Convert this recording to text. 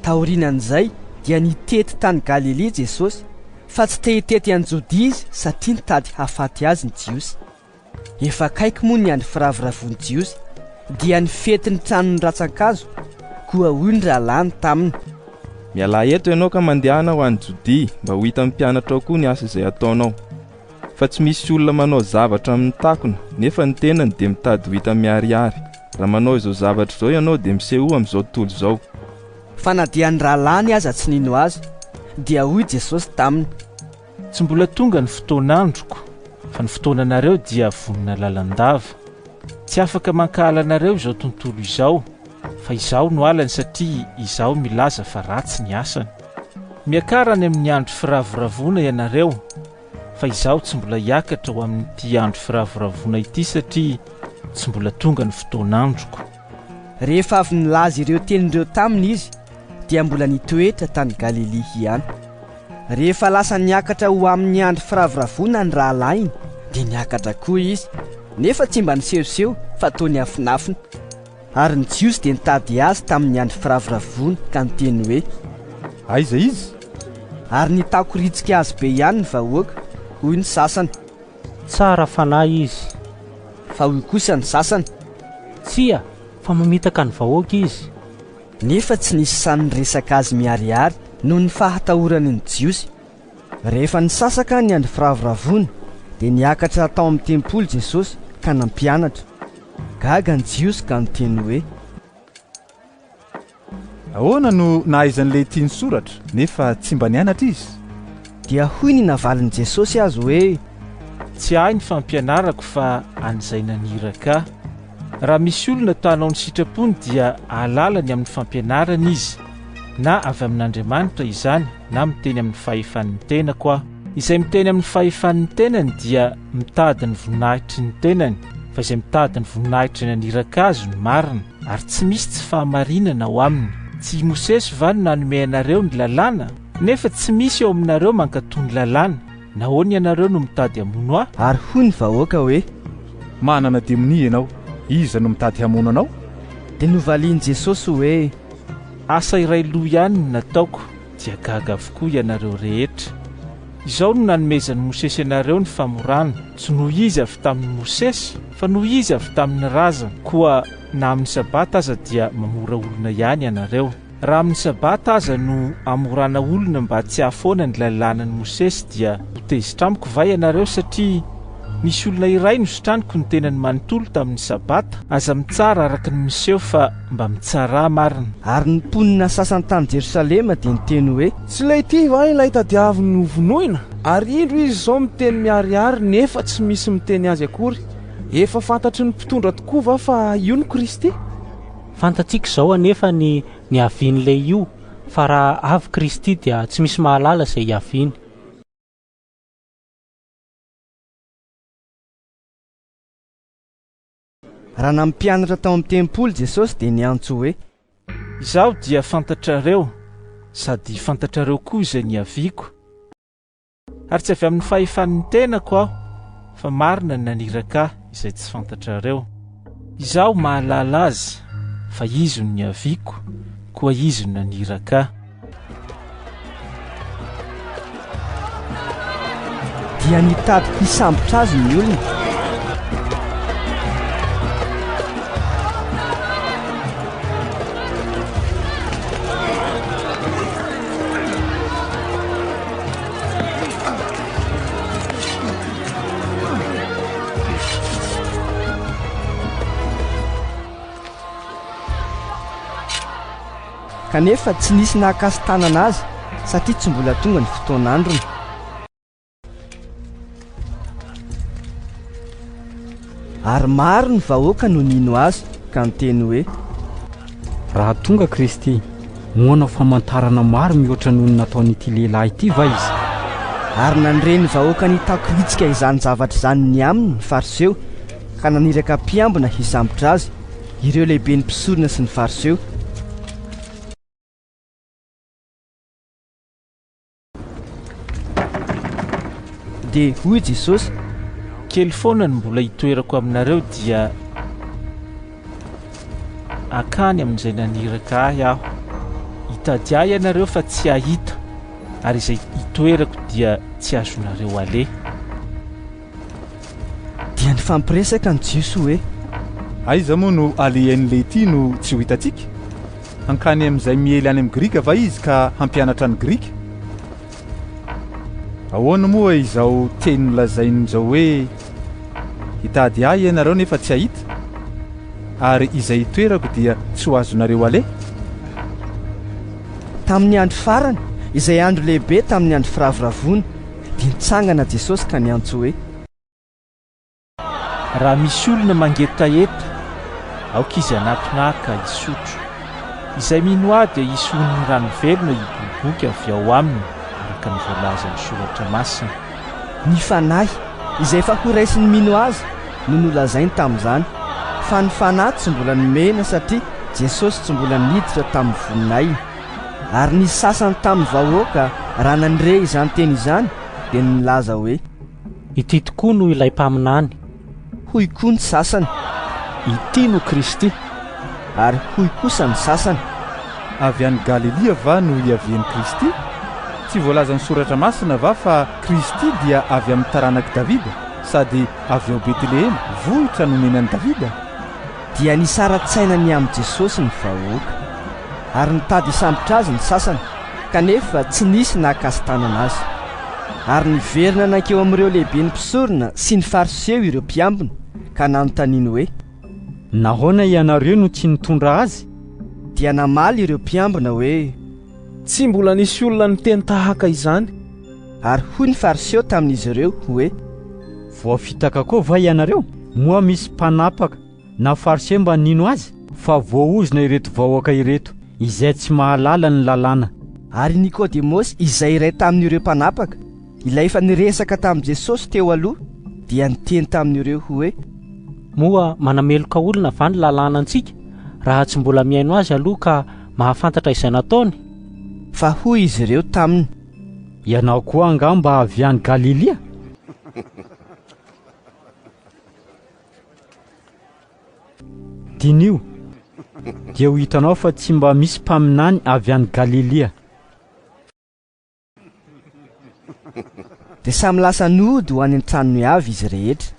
taorinan'izay dia nitety tany Galilea Jesosy, fa tsy te-hitety any Jodia izy satria nitady hahafaty azy ny Jiosy. Efa akaiky moa ny andro firavoravon'ny Jiosy, dia ny fety ny tranon'ny ratsan-kazo koa hoy ny rahalany taminy. Miala eto ianao ka mandehana ho any Jodia mba ho hitan'ny mpianatra ao koa ny asa izay ataonao. Fa tsy misy olona manao zavatra amin'ny takona, nefa ny tenany dia mitady ho hita miharihary. Raha manao izao zavatra izao ianao dia miseho amin'izao tontolo izao. Fa na dia ny rahalany aza tsy nino azy, dia hoy Jesosy taminy: tsy mbola tonga ny fotoan'androko, fa ny fotoananareo dia vonona lalandava. Tsy afaka mankahala anareo izao tontolo izao, fa izaho no alany satria izaho milaza fa ratsy ny asany. Miakarany amin'ny andro firavoravona ianareo, fa izaho tsy mbola hiakatra ho amin'ity andro firavoravona ity satria tsy mbola tonga ny fotoan'androko. Rehefa avy nilaza ireo tenin'ireo taminy izy, dia mbola nitoetra tany Galilea ihany. Rehefa lasa niakatra ho amin'ny andro firavoravona ny rahalainy, dia niakatra koa izy, nefa tsy mba nisehoseho fa toy ny afinafina. Ary ny Jiosy dia nitady azy tamin'ny andro firavoravona ka niteny hoe: aiza izy? Ary nitakoritsika azy be ihany ny vahoaka. Hoy ny sasany: tsara fanahy izy. Fa hoy kosa ny sasany: tsia, fa mamitaka ny vahoaka izy. Nefa tsy nisy saniresaka azy miharihary noho ny fahatahorany ny Jiosy. Rehefa nisasaka ny andro firavoravona, dia niakatra tao amin'ny tempoly Jesosy ka nampianatra. Gaga ny Jiosy ka niteny hoe: ahoana no nahaizan'ilay tiany soratra nefa tsy mba nianatra izy? Dia hoy ny navalin'i Jesosy azy hoe: tsy ahy ny fampianarako fa an'izay naniraka. Raha misy olona tanao ny sitrapony dia ahalalany amin'ny fampianarana izy, na avy amin'Andriamanitra izany na miteny amin'ny fahefan'ny tena koa. Izay miteny amin'ny fahefan'ny tenany dia mitady ny voninahitry ny tenany, fa izay mitady ny voninahitry ny naniraka azy no marina, ary tsy misy tsy fahamarinana ao aminy. Tsy Mosesy va no nanome anareo ny lalàna? Nefa tsy misy eo aminareo mankatoy ny lalàna. Nahoana ianareo no mitady hamono ahy? Ary hoy ny vahoaka hoe: manana demoni ianao, iza no mitady hamono anao? Dia novalian'i Jesosy hoe: asa iray loha ihany no nataoko, dia gaga avokoa ianareo rehetra. Izao no nanomezan'i Mosesy anareo ny famorana, tsy noho izy avy tamin'ny Mosesy, fa noho izy avy tamin'ny razana. Koa na amin'ny sabata aza dia mamora olona ihany ianareo. Raha amin'ny sabata aza no amorana olona mba tsy hahafoana ny lalànan'i Mosesy dia ho tezitra amiko va ianareo, satria nisy olona iray nositraniko ny tenany manontolo tamin'ny sabata. Aza mitsara araka ny miseho fa mba mitsara marina. Ary ny mponina sasany tany Jerosalema dia niteny hoe: tsy ilay ity va ilay tadiaviny novonoina? Ary indro izy izao miteny miharihary nefa tsy misy miteny azy akory. Efa fantatry ny mpitondra tokoa va fa io ny Kristy? Fantatsiaka izao anefa ny havian'ilay io, fa raha avy Kristy dia tsy misy mahalala izay haviany. Raha nampianatra tao amin'ny tempoly Jesosy dia niantso hoe: izaho dia fantatrareo, sady fantatrareo koa izay niaviako. Ary tsy avy amin'ny fahefan'ny tenako aho, fa marina ny naniraka izay tsy fantatrareo. Izaho mahalala azy, fa izy no niaviako, koa izy no naniraka. Dia nitady hisambotra azy ny olona. Kanefa tsy nisy nahakasitanana azy satria tsy mbola tonga ny fotoan'androny. Ary maro ny vahoaka no nino azy ka niteny hoe: raha tonga Kristy, moana famantarana maro mihoatra noho ny nataon'ity lehilahy ity va izy? Ary nandreny vahoaka nitakoritsika izany zavatra izany ny aminy ny fariseo, ka naniraka mpiambina hisambotra azy, ireo lehibe ny mpisorona sy ny fariseo. Dia hoy Jesosy: kely foana ny mbola hitoerako aminareo dia akany amin'izay naniraka ahy aho. hitady ahy ianareo fa tsy ahita, ary izay hitoerako dia tsy azonareo ale. dia ny fampiresaka ny Jesosy hoe aiza moa no alehan'ilay ity no tsy ho hitantsika? Hankany amin'izay miely any amin'ny Grika va izy ka hampianatra ny Grika? Ahoana moa izao teny nolazain'izao hoe hitady ahy ianareo nefa tsy ahita, ary izay hitoerako dia tsy ho azonareo ale? tamin'ny andro farany izay andro lehibe tamin'ny andro firavoravoana dia nitsangana Jesosy ka niantso hoe raha misy olona mangetaheta aoka izy anatonahaka hisotro, izay mino ahy dia hison'ny rano velona hiboboky avy ao aminy araka ny voalaza ny soratra masina. ny fanahy izay efa horaisin'ny mino azy no nolazainy tamin'izany, fa ny fanahy tsy mbola nomena satria Jesosy tsy mbola niditra tamin'ny voninay. Ary ny sasany tamin'ny vahoaka raha nandre izany teny izany dia nilaza hoe ity tokoa no ilay mpaminany. hoy koa ny sasany ity no Kristy, ary hoy kosa ny sasany avy any Galilia va no iavian'ny Kristy? Tsy voalaza ny soratra masina va fa Kristy dia avy amin'ny taranaky Davida, sady avy ao Betlehema, vohitra nomenan'i Davida? dia nisaratsainany amin'ny Jesosy ny vahoaka, ary nitady hisambotra azy ny sasany, kanefa tsy nisy nahakasitanana azy. Ary niverina nankeo amin'ireo lehibe ny mpisorona sy ny fariseho ireo mpiambina, ka nanontaniany hoe nahoana ianareo no tsy nitondra azy? dia namaly ireo mpiambina hoe tsy mbola nisy olona niteny tahaka izany. ary hoy ny fariseho tamin'izy ireo hoe voafitaka koa va ianareo? Moa misy mpanapaka na fariseho mba nino azy? Fa voaozona ireto vahoaka ireto izay tsy mahalala ny lalàna. ary Nikodemosy izay iray tamin'ireo mpanapaka ilay efa niresaka tamin'i Jesosy teo aloha dia niteny tamin'ireo hoe moa manameloka olona va ny lalàna antsika raha tsy mbola miaino azy aloha ka mahafantatra izay nataony? fa hoy izy ireo taminy ianao koa angamba avy any Galilia? Tinio dia ho hitanao fa tsy mba misy mpaminany avy any Galilia. dia samy lasa nody ho any an-tranony avy izy rehetra.